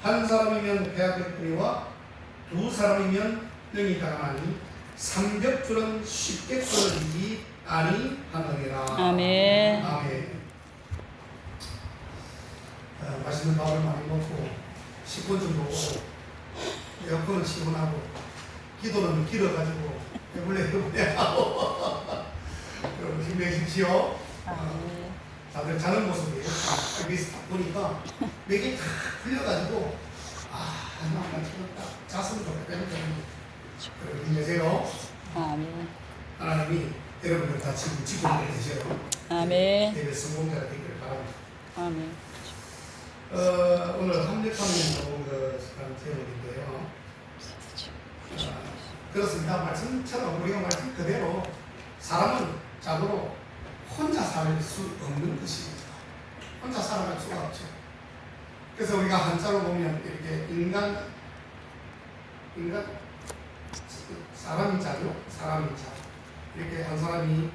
한 사람이면 패하겠거니와 두 사람이면 능히 당하나니 삼겹줄은 쉽게 끊어지지 아니하느니라. 아멘. 아멘. 맛있는 밥을 많이 먹고 10분 정도 에어컨을 시원하고 기도는 길어가지고 해볼래 하고 여러분 힘내십시오. 아멘. 다들 자는 모습이에요. 여기서 딱 보니까 맥이 다 풀려가지고 하지만 딱 잤으면 좋겠다는 생각이 여러분 힘내세요. 아멘. 하나님이 여러분들 다 지금 지키고 계셔요. 아멘. 예배 성공자가 되기를 바랍니다. 아멘. 오늘 합력하면 나온 것이라는 제목인데요. 그렇습니다. 말씀처럼 우리가 말씀 그대로 사람은 자고로 혼자 살 수 없는 것입니다. 혼자 살아갈 수가 없죠. 그래서 우리가 한자로 보면 이렇게 인간 사람이 자죠. 사람이 자. 이렇게 한 사람이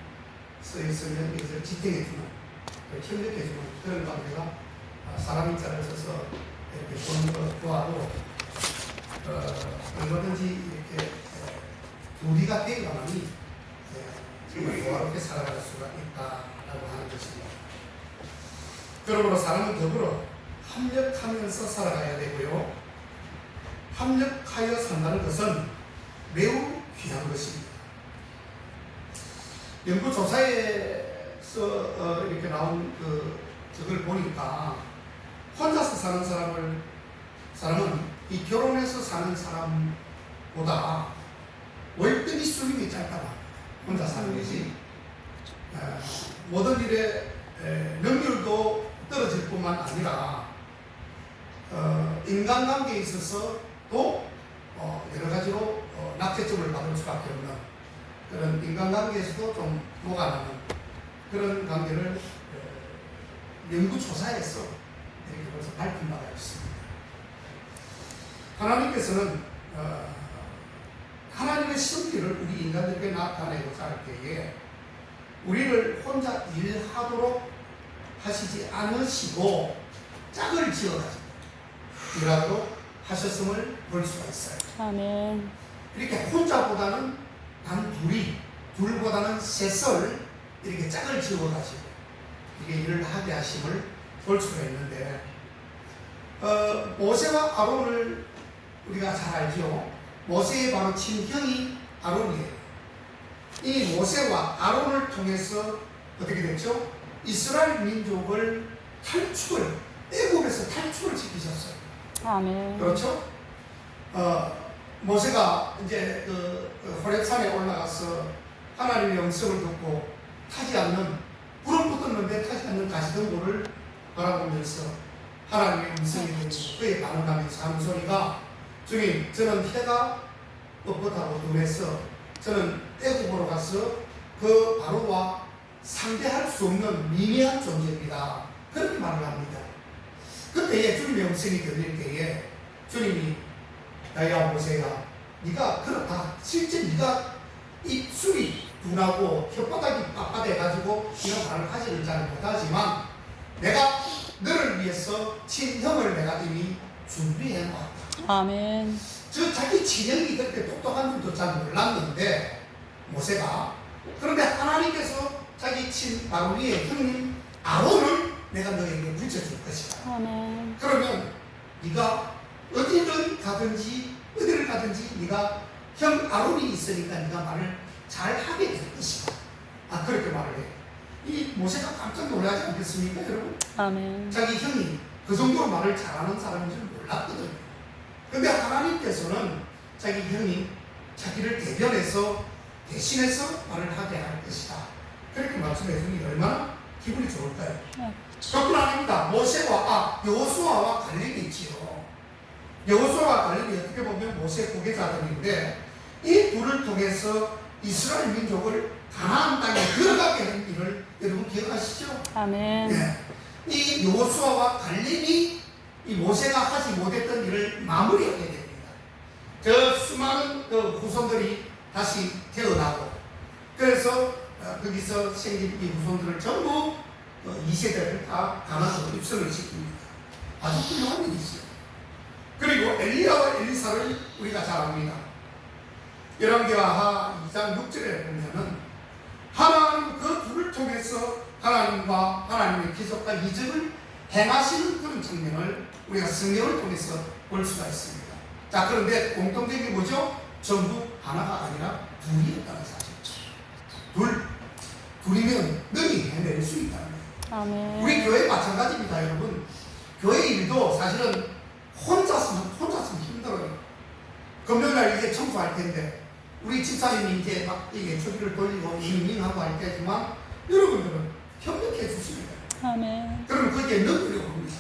서 있으면 이것을 지탱해주는, 협력해주는 그런 관계가 사람이 자를 써서 이렇게 보는 것 또하고 얼마든지 이렇게 둘이가 되어야만이 정말 조화롭게 살아갈 수가 있다라고 하는 것입니다. 그러므로 사람은 더불어 합력하면서 살아가야 되고요. 합력하여 산다는 것은 매우 귀한 것입니다. 연구조사에서 이렇게 나온 저걸 보니까 혼자서 사는 사람은 이 결혼해서 사는 사람보다 월등히 수명이 짧다고. 혼자 사는 것이 모든 일에 능률도 떨어질 뿐만 아니라 인간관계에 있어서 또 여러 가지로 낙제점을 받을 수밖에 없는 그런 인간관계에서도 좀 녹아나는 그런 관계를 연구조사에서 이렇게 벌써 밝힌 바가 있습니다. 하나님께서는 하나님의 성질을 우리 인간들에게 나타내고자 할 때에 우리를 혼자 일하도록 하시지 않으시고 짝을 지어가지고 일하도록 하셨음을 볼 수가 있어요. 아멘. 이렇게 혼자보다는 단 둘보다는 셋을 이렇게 짝을 지어가지고 이게 일을 하게 하심을 볼 수가 있는데 모세와 아론을 우리가 잘 알죠. 모세의 바로 친형이 아론이에요. 이 모세와 아론을 통해서 어떻게 됐죠? 이스라엘 민족을 애국에서 탈출을 시키셨어요. 아멘. 그렇죠? 모세가 이제 호렙산에 올라가서 하나님의 음성을 듣고 불은 붙었는데 타지 않는 가시등불을 바라보면서 하나님의 음성이 들리고 그에 반응하면서 하는 소리가 주님, 저는 해가 뻣뻣하고 둔해서 저는 애국으로 가서 그 바로와 상대할 수 없는 미미한 존재입니다. 그렇게 말을 합니다. 그때에 주님의 음성이 들릴 때에 주님이 야 모세야, 네가 그렇다. 실제 네가 입술이 둔하고 혓바닥이 빳빳해가지고 네가 말을 하지를 잘 못하지만 내가 너를 위해서 친형을 내가 이미 준비해 놓았다. 아멘. 자기 친형이 그렇게 똑똑한 줄도 잘 몰랐는데 모세가, 그런데 하나님께서 자기 위에 형님 아론을 내가 너에게 붙여줄 것이다. 아멘. 그러면 네가 어디를 가든지 네가 형 아론이 있으니까 네가 말을 잘 하게 될 것이다. 그렇게 말을 해요. 이 모세가 깜짝 놀라지 않겠습니까, 여러분? 아멘. 자기 형이 그 정도로 말을 잘하는 사람인 줄 몰랐거든요. 근데 하나님께서는 자기 형이 자기를 대신해서 말을 하게 할 것이다. 그렇게 말씀해 주니 얼마나 기분이 좋을까요? 그뿐 아닙니다. 여호수아와 갈렙이 있지요. 여호수아와 갈렙이 어떻게 보면 모세의 후계자들인데 이 둘을 통해서 이스라엘 민족을 가나안 땅에 들어가게 한 일을 여러분 기억하시죠? 아멘. 네. 이 여호수아와 갈렙이 이 모세가 하지 못했던 일을 마무리하게 됩니다. 저 수많은 후손들이 다시 태어나고, 그래서 거기서 생긴 이 후손들을 전부 2세대를 다 가나안으로 입성을 시킵니다. 아주 훌륭한 일이죠. 엘리야와 엘리사를 우리가 잘 압니다. 열왕기하 2장 6절에 보면은 하나님 그 둘을 통해서 하나님과 하나님의 기적과 이적을 행하시는 그런 장면을 우리가 성경을 통해서 볼 수가 있습니다. 자, 그런데 공통된 게 뭐죠? 전부 하나가 아니라 둘이었다는 사실. 둘이면 능히 해낼 수 있다는 거예요. 아멘. 우리 교회 마찬가지입니다, 여러분. 교회 일도 사실은 혼자서는 힘들어요. 금요일날 이제 청소할 텐데 우리 집사님이 이제 막 이게 초기를 돌리고 잉잉하고 할 때지만 여러분들은 협력해 주시면 돼요. 아멘. 그러면 거기에 넣으려고 합니다.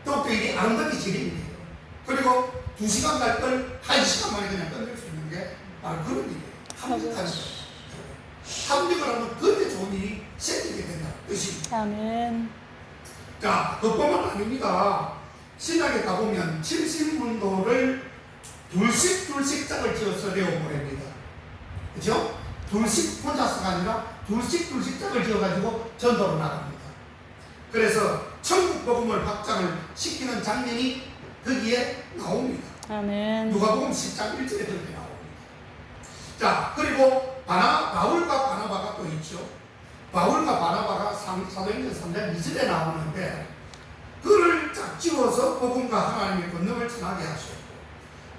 또 이게 아름답게 진행이 돼요. 그리고 2시간 갈 걸 1시간 만에 그냥 끝낼 수 있는 게 바로 그런 일이에요. 합력하는 거예요. 합력을 하면 그때 좋은 일이 생기게 된다 뜻입니다. 아멘. 자, 그뿐만 아닙니다. 신약에 가보면 70문도를 둘씩 짝을 지어서 내어보냅니다. 그죠? 둘씩 혼자서가 아니라 둘씩 짝을 지어가지고 전도로 나갑니다. 그래서 천국 복음을 확장을 시키는 장면이 거기에 나옵니다. 아멘. 누가복음 10장 1절에 그렇게 나옵니다. 자, 그리고 바울과 바나바가 또 있죠. 바울과 바나바가 사도행전 3장 2절에 나오는데 그를 짝지어서 복음과 하나님의 권능을 전하게 하셨고,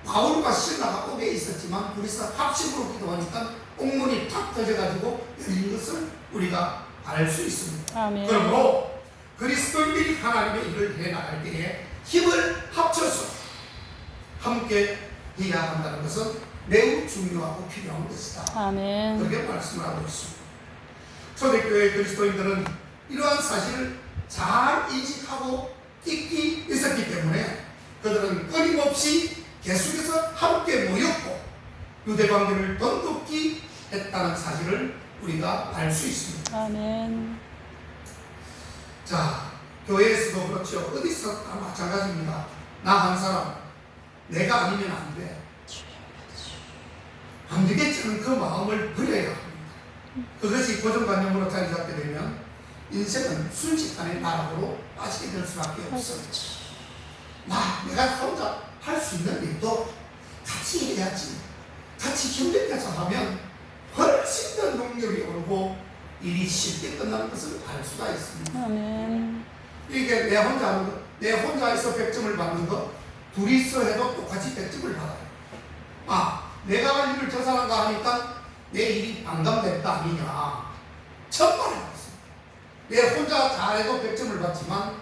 바울과 실라가 옥에 있었지만 둘이서 합심으로 기도하니까 옥문이 탁 터져가지고 열린 것을 우리가 알 수 있습니다. 아멘. 그러므로 그리스도인들이 하나님의 일을 해나갈 때에 힘을 합쳐서 함께 해야 한다는 것은 매우 중요하고 필요한 것이다. 아멘. 그렇게 말씀을 하고 있습니다. 초대교회 그리스도인들은 이러한 사실을 잘 인식하고 있기 있었기 때문에 그들은 끊임없이 계속해서 함께 모였고 유대관계를 돈독히 했다는 사실을 우리가 알 수 있습니다. 아멘. 자, 교회에서도 그렇죠. 어디서 다 마찬가지입니다. 나 한 사람 내가 아니면 안 돼. 안 되겠지는 그 마음을 버려야 합니다. 그것이 고정관념으로 자리 잡게 되면 인생은 순식간에 나락으로 빠지게 될 수밖에 없어요. 내가 혼자 할 수 있는 일도 같이 해야지. 같이 협력해서 하면 훨씬 더 능력이 오르고 일이 쉽게 끝나는 것을 알 수가 있습니다. 아멘. 이게 내 혼자 하는 거, 내 혼자서 100점을 받는 거, 둘이서 해도 똑같이 100점을 받아요. 내가 할 일을 저 사람과 하니까 내 일이 반감될 거 아니냐. 천만에 받습니다. 내 혼자 잘해도 100점을 받지만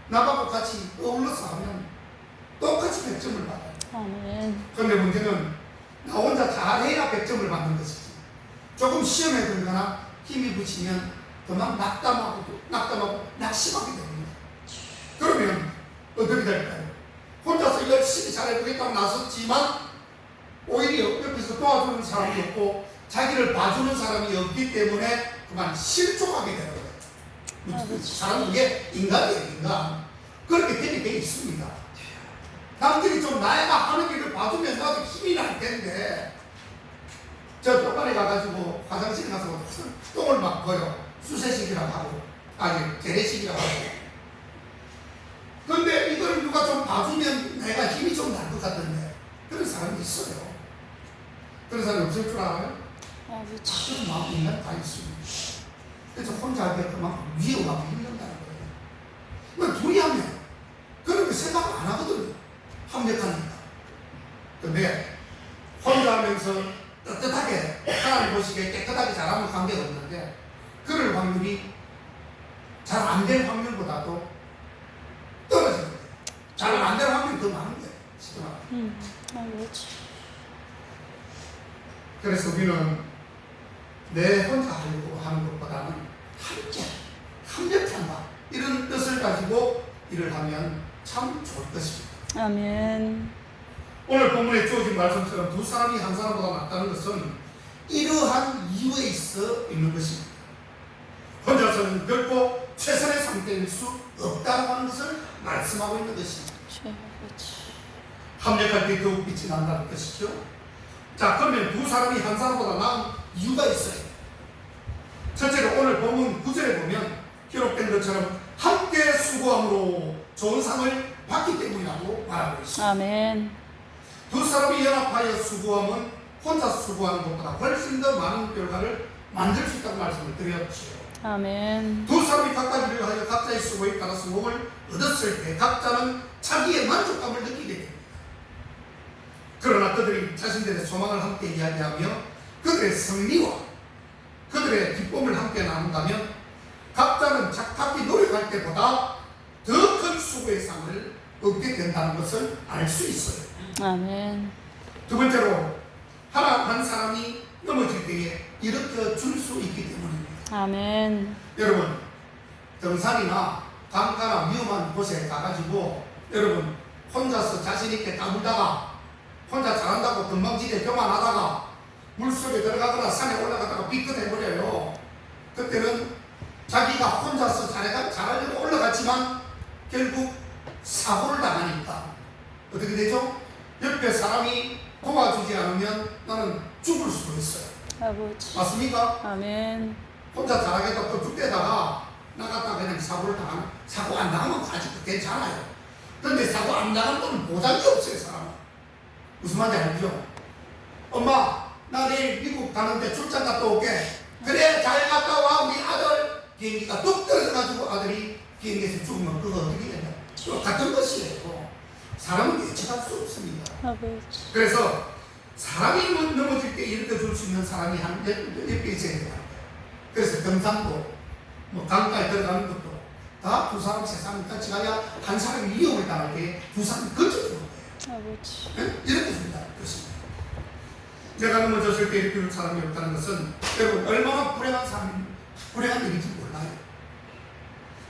나하고 같이 어울러서 하면 똑같이 100점을 받아요. 아멘. 그런데 문제는 나 혼자 잘해야 100점을 받는 것이지. 조금 시험에 들거나 힘이 붙이면 그만 낙담하고 낙심하게 됩니다. 그러면 어떻게 될까요? 혼자서 열심히 잘해보겠다고 나섰지만 오히려 옆에서 도와주는 사람이 없고 자기를 봐주는 사람이 없기 때문에 그만 실족하게 되는 거예요. 사람은 이게 인간이에요, 인간. 그렇게 되게 돼 있습니다. 남들이 좀 나이가 하는 일을 봐주면 나도 힘이 날 텐데 저 똥간에 가가지고 화장실에 가서 똥을 막 거요. 수세식이라고 하고 재래식이라고 하고. 근데 이걸 누가 좀 봐주면 내가 힘이 좀 날 것 같은데 그런 사람이 있어요. 그런 사람이 없을 줄 알아요? 그런 마음 인간 다 있습니다. 그래서 혼자 하기가 그만큼 위험하고 힘들다는 거예요. 뭐 둘이 하면 그런 거 생각 안 하거든요. 합력하니까. 근데 혼자 하면서 떳떳하게 하나님 보시기에 깨끗하게 잘하면 관계가 없는데 그럴 확률이 잘 안 될 확률보다도 떨어지는 거예요. 잘 안 될 확률이 더 많은 거예요. 그래서 우리는 내 혼자 하려고 하는 것보다는 함께 합력한다 이런 뜻을 가지고 일을 하면 참 좋을 것입니다. 아멘. 오늘 본문에 주어진 말씀처럼 두 사람이 한 사람보다 낫다는 것은 이러한 이유에 있어 있는 것입니다. 혼자서는 결코 최선의 상태일 수 없다고 하는 것을 말씀하고 있는 것입니다. 합력할 때 더욱 빛이 난다는 것이죠. 자, 그러면 두 사람이 한 사람보다 나은 이유가 있어요. 첫째로 오늘 본문 9절에 보면 기록된 것처럼 함께 수고함으로 좋은 상을 받기 때문이라고 말하고 말하고 있습니다. 아멘. 두 사람이 연합하여 수고하면 혼자 수고하는 것보다 훨씬 더 많은 결과를 만들 수 있다고 말씀을 드렸죠. 아멘. 두 사람이 각각 일을 하여 각자의 수고에 따라 성공을 얻었을 때 각자는 자기의 만족감을 느끼게 됩니다. 그러나 그들이 자신들의 소망을 함께 이야기하며 그들의 승리와 그들의 기쁨을 함께 나눈다면 각자는 각기 노력할 때보다 더 큰 수고의 상을 얻게 된다는 것을 알 수 있어요. 아멘. 두 번째로 한 사람이 넘어질 때에 일으켜 줄 수 있기 때문입니다. 아멘. 여러분, 등산이나 강가나 위험한 곳에 가가지고 여러분 혼자서 자신있게 까불다가 혼자 잘한다고 건방지게 교만하다가 물속에 들어가거나 산에 올라가다가 삐끗해버려요. 그때는 자기가 혼자서 잘하려고 올라갔지만 결국 사고를 당하니까 어떻게 되죠? 옆에 사람이 도와주지 않으면 나는 죽을 수도 있어요. 아버지. 맞습니까? 아멘. 혼자 잘하겠다 또 죽대다가 나갔다 그냥 사고를 당하면 사고 안 당하면 아직도 괜찮아요. 그런데 사고 안 당하면 보장이 없어요. 사람은. 무슨 말인지 알죠? 엄마 나 내일 미국 가는데 출장 갔다 올게. 그래 잘 갔다 와. 우리 아들 비행기가 뚝 떨어져가지고 아들이 비행기에서 죽으면 그거 어떻게 되냐. 같은 것이에요. 사람은 예측할 수 없습니다. 아버지. 그래서 사람이 넘어질 때 일으켜 줄 수 있는 사람이 한 옆에 있어야 된다는 거예요. 그래서 등산도 뭐 강가에 들어가는 것도 다 두 사람 세 사람이 같이 가야 한 사람이 위험을 당할 때 두 사람이 건져주는 거예요. 아버지. 네? 이렇게 준다는 것입니다. 내가 넘어졌을 때 일으켜 줄 사람이 없다는 것은 여러분 얼마나 불행한 일인지 몰라요.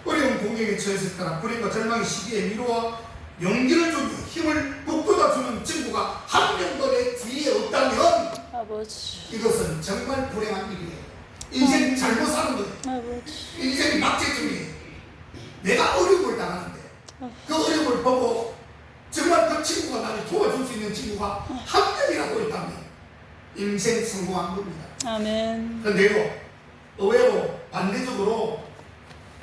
어려운 공경에 처했을 때나 불행과 절망의 시기에 미루어 용기를 주며 힘을 북돋아주는 친구가 한 명도 내 주위에 없다면 아버지. 이것은 정말 불행한 일이에요. 인생 잘못 사는 거예요. 아버지. 인생이 막대중이에요. 내가 어려움을 당하는데 그 어려움을 보고 정말 그 친구가 나를 도와줄 수 있는 친구가 한 명이라도 있다면 인생 성공한 겁니다. 아멘. 그런데요, 의외로 반대적으로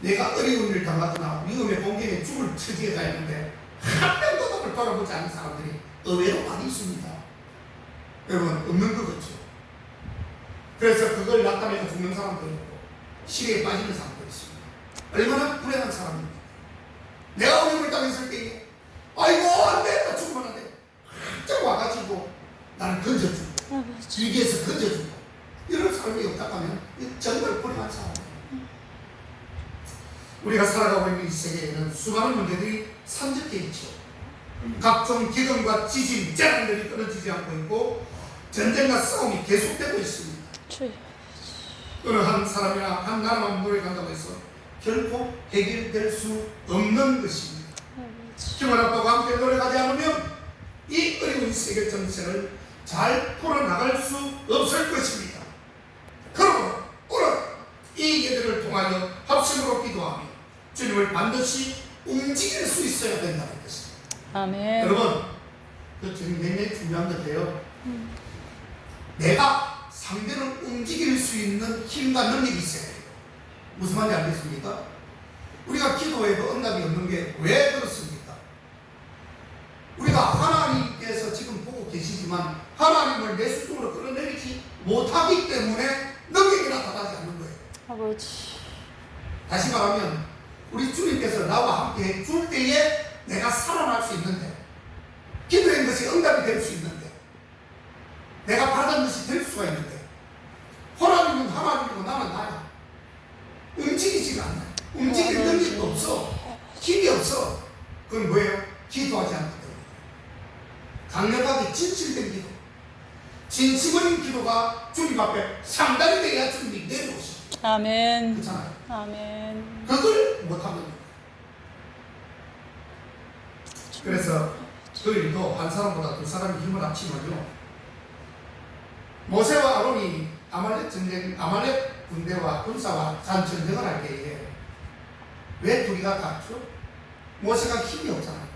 내가 어려운 일을 당하거나 위험의 공경에 죽을 처지에 가 있는데 한 명도 나를 돌아보지 않는 사람들이 의외로 많이 있습니다. 여러분 없는 것 같죠? 그래서 그걸 나타내서 죽는 사람도 있고 시리에 빠지는 사람도 있습니다. 얼마나 불행한 사람입니까? 내가 어려움을 당했을 때 아이고 안돼 나 죽으면 안돼 한참 와가지고 나를 건져주고 아버지. 위기에서 건져주고 이런 사람이 없다 하면 정말 불행한 사람이에요. 우리가 살아가고 있는 이 세계에는 수많은 문제들이 산적해 있죠. 각종 기근과 지진, 재난들이 끊어지지 않고 있고 전쟁과 싸움이 계속되고 있습니다. 주여. 어느 한 사람이나 한 나라만 노력한다고 해서 결코 해결될 수 없는 것입니다. 아버지. 힘을 합하고 함께 노력하지 않으면 이 어려운 세계 정세를 잘 풀어나갈 수 없을 것입니다. 그러므로 오늘 이 예배를 통하여 합심으로 기도하며 주님을 반드시 움직일 수 있어야 된다는 것입니다. 아멘. 여러분, 그 주님 굉장히 중요한 건데요. 내가 상대를 움직일 수 있는 힘과 능력이 있어야 돼요. 무슨 말인지 알겠습니까? 우리가 기도해도 응답이 없는 게 왜 그렇습니까? 우리가 하나님께서 지금 보고 계시지만 하나님을 내 수중으로 끌어내리지 못하기 때문에 능력이 나타나지 않는 거예요. 아버지. 다시 말하면 우리 주님께서 나와 함께 해줄 때에 내가 살아날 수 있는데 기도한 것이 응답이 될 수 있는데 내가 받은 것이 될 수가 있는데 하나님은 하나님이고 나는 나야. 움직이지가 않아. 움직일 능력도 없어. 힘이 없어. 그건 뭐예요? 기도하지 않기 때문에. 강력하게 진실된 기도, 진심 어린 기도가 주님 앞에 상달이 돼야 주님이 내려오시죠. 아멘. 그렇잖아요. 아멘. 그걸 못하면. 그래서 그 일도 한 사람보다 두 사람이 힘을 합치면요, 모세와 아론이 아말렉 군대와 군사와 전쟁을 할 때에 왜 둘이가 같죠? 모세가 힘이 없잖아요.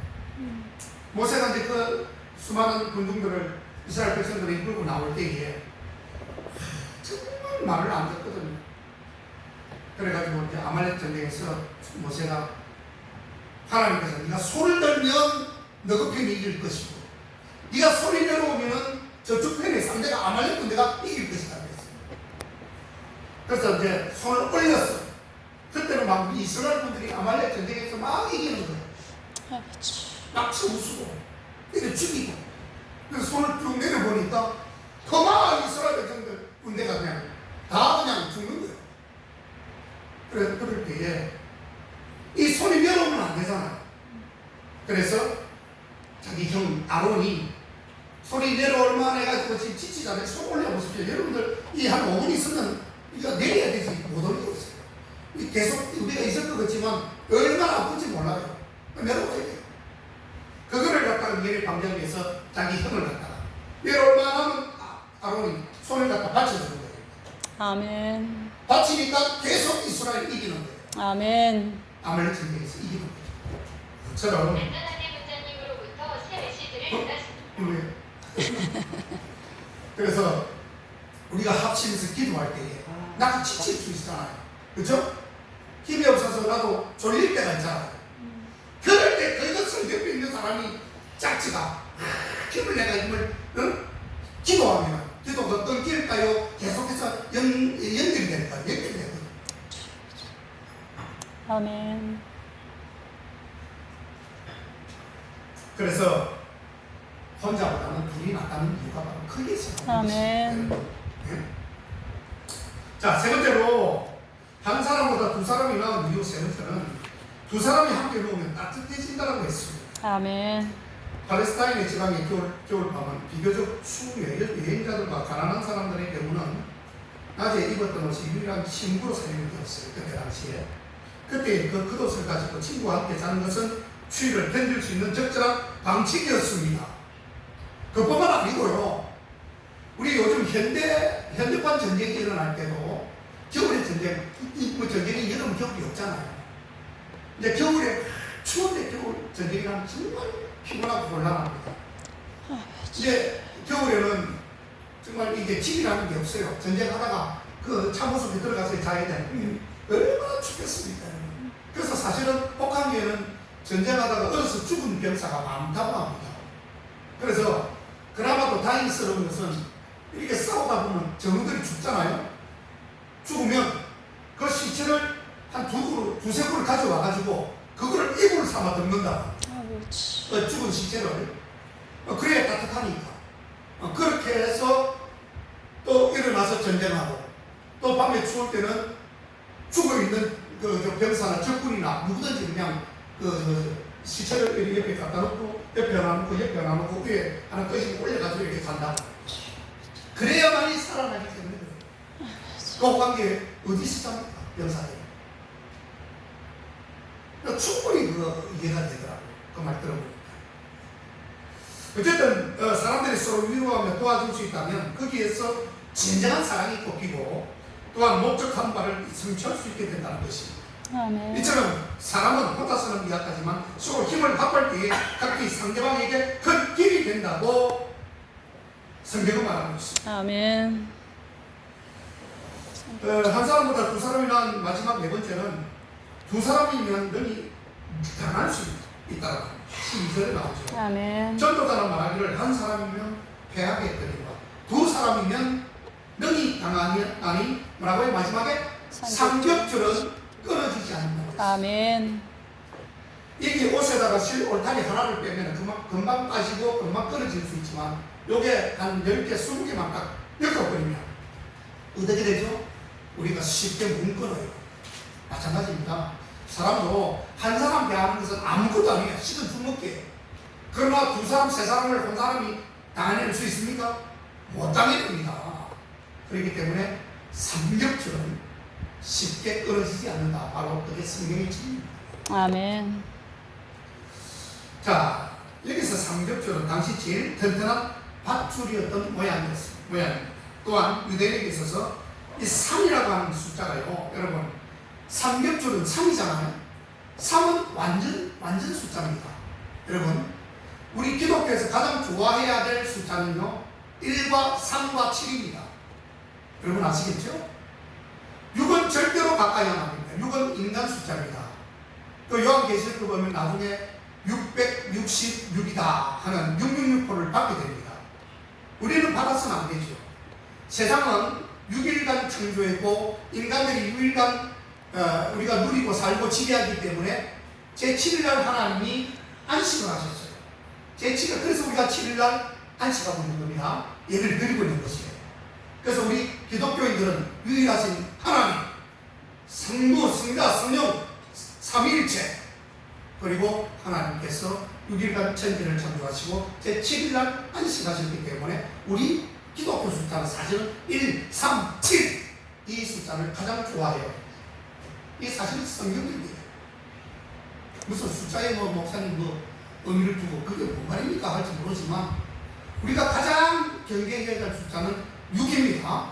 모세가 이제 그 수많은 군중들을 이스라엘 백성들이 이끌고 나올 때에 정말 말을 안 듣거든요. 그래가지고 이제 아말렉 전쟁에서 모세가 하나님께서 네가 손을 들면 너그 편이 이길 것이고 네가 소리 내려오면은 저쪽 편의 상대가 아말렉 군대가 이길 것이다 그랬어요. 그래서 이제 손을 올렸어. 그때는 막 이스라엘 분들이 아말렉 전쟁에서 막 이기는 거예요. 아버지. 막 쳐부수고 이렇게 죽이고 그래서 손을 쭉 내려보니까 그만 이스라엘 백성들 군대가 그냥 다 그냥 죽는 거예요. 그래서 그럴 때에 이 손이 내려오면 안 되잖아요. 그래서 자기 형 아론이 손이 내려올 만 해가지고 지금 지치잖아요. 손 올려보십시오. 여러분들 이 한 5분 있으면 이거 내려야 되지 못 올리고 있어요. 계속 우리가 있을 것 같지만 얼마나 아픈지 몰라요. 내려와야 돼요. 그거를 갖다가 미리 방정해서 자기 형을 갖다가 내려올 만하면 아론이 손을 갖다 받쳐주는 거예요. 아멘. 받치니까 계속 이스라엘 이기는 거예요. 아멘. 아말렉 전쟁에서 이기는 거예요. 저처럼 안전하게 부장님으로부터 새 메시지를 받았습니다. 그래서 우리가 합치면서 기도할 때에 나도 지칠 수 있잖아요. 그죠? 힘이 없어서 나도 졸릴 때가 있잖아요. 그럴 때 그것을 옆에 있는 사람이 짝지가 힘을 내가 힘을 기도하면 기도가 끊길까요? 계속해서 연결이 될까요? 연결이 될까요? 아멘. 그래서 혼자보다는 둘이 낫다는 이유가 바로 크게 있어요. 아멘. 자, 세 번째로 한 사람보다 두 사람이 나은 이유 세 번째는 두 사람이 함께 놓으면 따뜻해진다고 했습니다. 아멘. 팔레스타인의 지방의 겨울밤은 비교적 추운 여행자들과 가난한 사람들의 경우는 낮에 입었던 옷이 유일한 침구로 사용이 되었어요. 그때 당시에. 그때 그 겉옷을 가지고 친구와 함께 자는 것은 추위를 견딜 수 있는 적절한 방책이었습니다. 그뿐만 아니고요. 우리 요즘 현대판 전쟁이 일어날 때도 겨울에 전쟁이 여름 겨울이 없잖아요. 이제 겨울에 추운데 겨울 전쟁이라면 정말 피곤하고 곤란합니다. 이제 겨울에는 정말 이게 집이라는 게 없어요. 전쟁하다가 그 차고 속에 들어가서 자야 되는 얼마나 춥겠습니까? 그래서 사실은 혹한기에는 전쟁하다가 어려서 죽은 병사가 많다고 합니다. 그래서 그나마도 다행스러운 것은 이렇게 싸우다 보면 정들이 죽잖아요. 죽으면 그 시체를 한 두세 구를 가져와가지고 그거를 이불 삼아 덮는다. 아버지. 죽은 시체를. 그래야 따뜻하니까. 그렇게 해서 또 일어나서 전쟁하고 또 밤에 추울 때는 죽어있는 그 병사나 적군이나 누구든지 그냥 시체를 이렇게 옆에 갖다 놓고 옆에 하나 놓고 옆에 하나 놓고 위에 하나 끄시고 올려가지고 이렇게 간다. 그래야만이 살아나기 때문에 그래요. 그 관계 어디서 잡니까? 병사들이. 충분히 이해가 되더라고요. 그 말 들어보니까. 어쨌든 사람들이 서로 위로하며 도와줄 수 있다면 거기에서 진정한 사랑이 꼽히고 또한 목적한 바를 성취할 수 있게 된다는 것입니다. 아멘. 이처럼 사람은 혼자서는 미약하지만 서로 힘을 합할 때에 각기 상대방에게 큰 길이 된다고 성경은 말하고 있습니다. 아멘. 한 사람보다 두 사람이 난 마지막 네 번째는 두 사람이면 능히 당할 수 있다고 12절에 나오죠. 아멘. 전도자는 말하기를 한 사람이면 패하겠거니와 두 사람이면 능히 당하니 뭐라고요? 마지막에 삼겹줄은 끊어지지 않는다. 아멘. 이게 옷에다가 올타리 하나를 빼면 금방 빠지고 금방 끊어질 수 있지만 요게 한 10개, 20개만 딱 엮어버리면 어떻게 되죠? 우리가 쉽게 묶어요. 마찬가지입니다. 사람도 한 사람 대하는 것은 아무것도 아니에요. 식은 주먹기예요. 그러나 두 사람, 세 사람을 한 사람이 당해낼 수 있습니까? 못 당해냅니다. 그렇기 때문에 삼겹줄은 쉽게 끊어지지 않는다. 바로 그게 성경의 진리입니다. 아멘. 자, 여기서 삼겹줄은 당시 제일 튼튼한 밧줄이었던 모양입니다. 또한 유대인에게 있어서 이 3이라고 하는 숫자가요, 여러분, 삼겹줄은 3이잖아요. 3은 완전 숫자입니다. 여러분, 우리 기독교에서 가장 좋아해야 될 숫자는요, 1과 3과 7입니다. 여러분 아시겠죠? 6은 절대로 가까이 안 합니다. 6은 인간 숫자입니다. 또 요한계시록 보면 나중에 666이다 하는 666호를 받게 됩니다. 우리는 받아서는 안 되죠. 세상은 6일간 창조했고 인간들이 6일간 우리가 누리고 살고 지배하기 때문에 제7일날 하나님이 안식을 하셨어요. 제7일, 그래서 우리가 7일날 안식하고 있는 겁니다. 예배를 드리고 있는 것이에요. 그래서 우리 기독교인들은 유일하신 하나님, 성부, 성자, 성령, 삼위일체, 그리고 하나님께서 6일간 천지를 창조하시고 제7일날 안식하셨기 때문에 우리 기독교 숫자는 사실은 1, 3, 7 이 숫자를 가장 좋아해요. 이 사실은 성경적이에요. 무슨 숫자에 목사님 의미를 두고 그게 뭔 말입니까 할지 모르지만 우리가 가장 경계해야 할 숫자는 6입니다.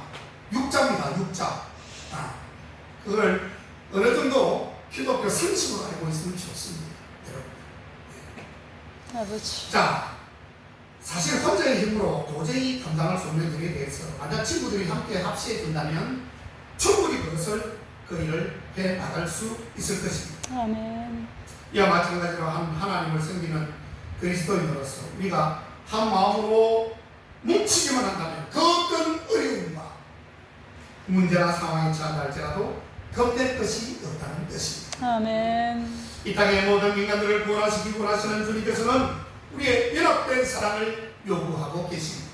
6자입니다. 6자. 그걸 어느 정도 기독교 상식으로 알고 있으면 좋습니다. 여러분. 아버지. 자, 사실 혼자의 힘으로 도저히 감당할 수 없는 일에 대해서 만약 친구들이 함께 합시해 준다면 충분히 그것을 그 일을 해 나갈 수 있을 것입니다. 아멘. 이와 마찬가지로 하나님을 섬기는 그리스도인으로서 우리가 한 마음으로 뭉치기만 한다면 그 어떤 어려움과 문제나 상황이 처한다 할지라도 겁낼 것이 없다는 뜻입니다. 아멘. 이 땅의 모든 인간들을 구원하시기 원하시는 주님께서는 우리의 연합된 사랑을 요구하고 계십니다.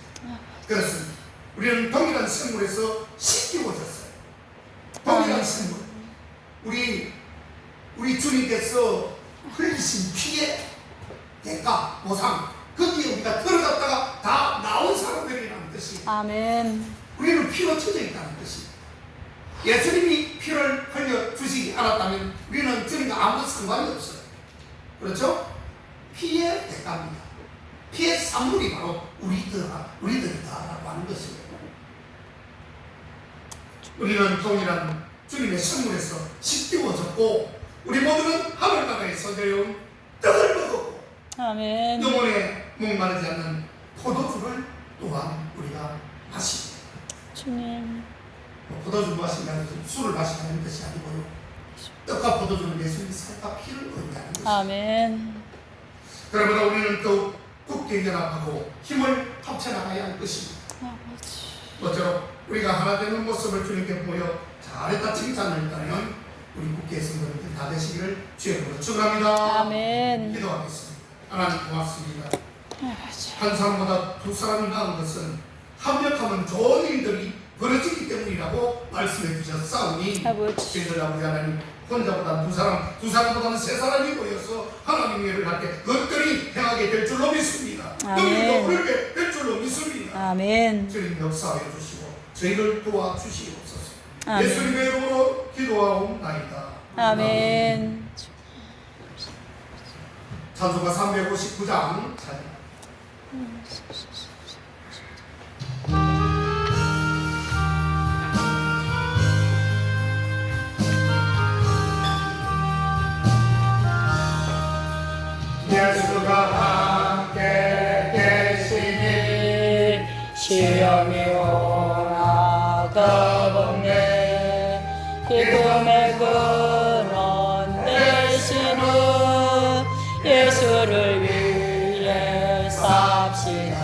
그렇습니다. 우리는 동일한 생물에서 씻기워졌어요. 동일한 생물. 우리 주님께서 흘리신 피의 대가, 보상, 거기에 우리가 들어갔다가 다 나온 사람들이라는 뜻이 아멘. 우리는 피로 쳐져 있다는 뜻입니다. 예수님이 피를 흘려주시지 않았다면 우리는 주님과 아무 상관이 없어요. 그렇죠? 피의 대가입니다. 피의 산물이 바로 우리들이다라고 하는 것입니다. 우리는 동일한 주님의 선물에서 씻기워졌고 우리 모두는 하늘나라에서 내려온 떡을 먹었고 아멘. 영혼에 목마르지 않는 포도주를 또한 우리가 마십니다. 주님. 포도주 마신다는 것은 술을 마신다는 것이 아니고요. 떡과 포도주는 예수님의 살과 피를 의미하는 것입니다. 아멘. 그러므로 우리는 더욱 굳게 연합하고 힘을 합쳐나가야 할 것입니다. 아버지. 모쪼록 우리가 하나 되는 모습을 주님께 보여 잘했다 칭찬을 따르면 우리 국회 성도님들 다 되시기를 주의 이름으로 축원합니다. 아멘. 기도하겠습니다. 하나님 고맙습니다. 아버지. 한 사람보다 두 사람이 나은 것은 합력하면 좋은 일들이 벌어지기 때문이라고 말씀해 주셔서 싸우니 아버지. 저희들 아버지 하나님 혼자보다 두 사람보다는 세 사람이 모여서 하나님의 일을 할 때 그것들이 행하게 될 줄로 믿습니다. 아멘. 너희도 그렇게 될 줄로 믿습니다. 아멘. 주님 역사하여 주시고 저희를 도와주시옵소서. 아멘. 예수님의 이름으로 기도하옵나이다. 아멘. 찬송가 359장 찬양. 예수가 함께 계시니 시험이 오나 겁없네. 기쁨의 근원 되시는 예수를 위해 삽시다.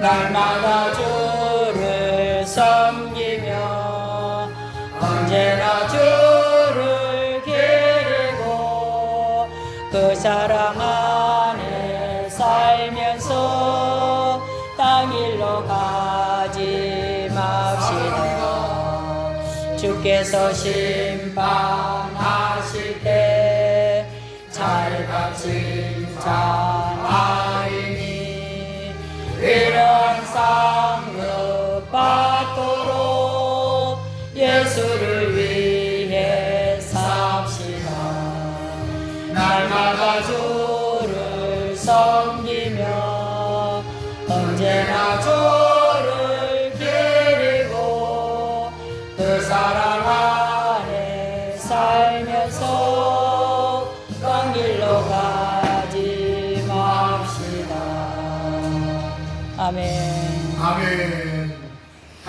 날마다 주를 섬기며 언제나 주를 기리고 그 사랑 안에 살면서 땅 일로 가지 맙시다. 주께서 심판하실 때 잘가 칭찬하리니 이런 상급 받도록 예수를 위해 삽시다. 날마다 주를 섬기며 언제나 주를 기리고 그 사랑 안에 살면서 강 길로 가지 맙시다. 아멘. 아멘.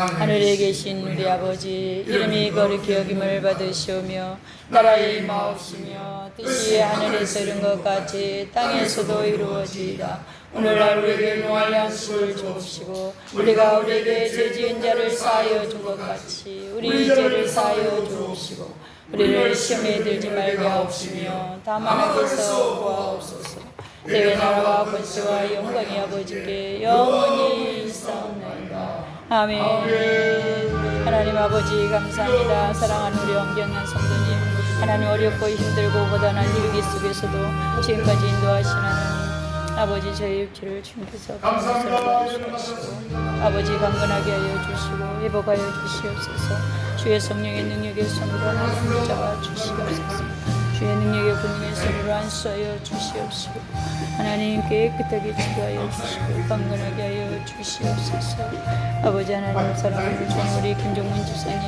하늘에 계신 우리 아버지 이름이 거룩히 여김을 받으시오며 나라의 임하옵시며 뜻이 하늘에서 이룬 것 같이 땅에서도 이루어지이다. 오늘날 우리에게 용할 양식을 주옵시고 우리가 우리에게 죄 지은 자를 사하여 준 것 같이 우리 죄를 사하여 주옵시고 우리를 시험에 들지 말게 하옵시며 다만 악에서 구하옵소서. 내게 나라와 권세와 영광이 아버지께 영원히 있사옵나이다. 아멘. 하나님 아버지 감사합니다. 사랑하는 우리 엄경한 성도님, 하나님 어렵고 힘들고 고단한 일기 속에서도 지금까지 인도하신 하나님 아버지 저희 육체를 주님께서 감사합니다. 아버지 강건하게 하여 주시고 회복하여 주시옵소서. 주의 성령의 능력의 손으로 하나님 붙잡아 주시옵소서. 주의 능력의 권능의 손으로 안수하여 주시옵시고 하나님 깨끗하게 치료하여 주시고 강건하게 하여 주시옵소서. 아버지 하나님 사랑하는 종 우리 김종문 집사님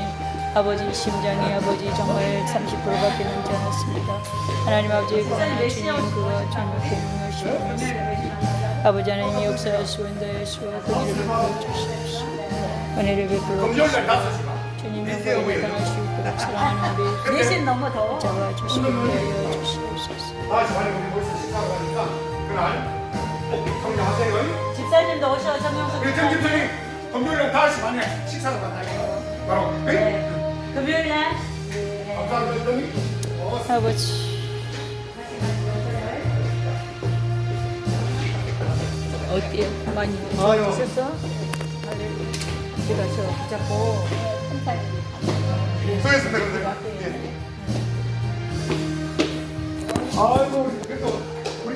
아버지 심장이 아버지 정말 30%밖에 남지 않았습니다. 하나님 아버지 그러나 주님 그가 정확히 능하시옵소서. 아버지 하나님 역사하시고 인도하시고 은혜를 베풀어 주시옵시고 은혜를 베풀어 주시옵시고 주님의 은혜를 당하시고 있도록 사랑하는 우리 내신 너무 더워. 잡아 주시고 인도하여 주시옵소서. 다시 만에 우리 벌써 식사하러 가니까 그날 꼭 경례하세요. 집사님도 오셔 정영수 우리 정 집사님 금요일에 다시 만에 식사를 만나요. 바로 네. 금요일날 감사합니다. 집사님. 아버지 어때요? 많이 드셨어? 어디 가서 붙잡고 수고했습니다. 근데. 아이고 그래도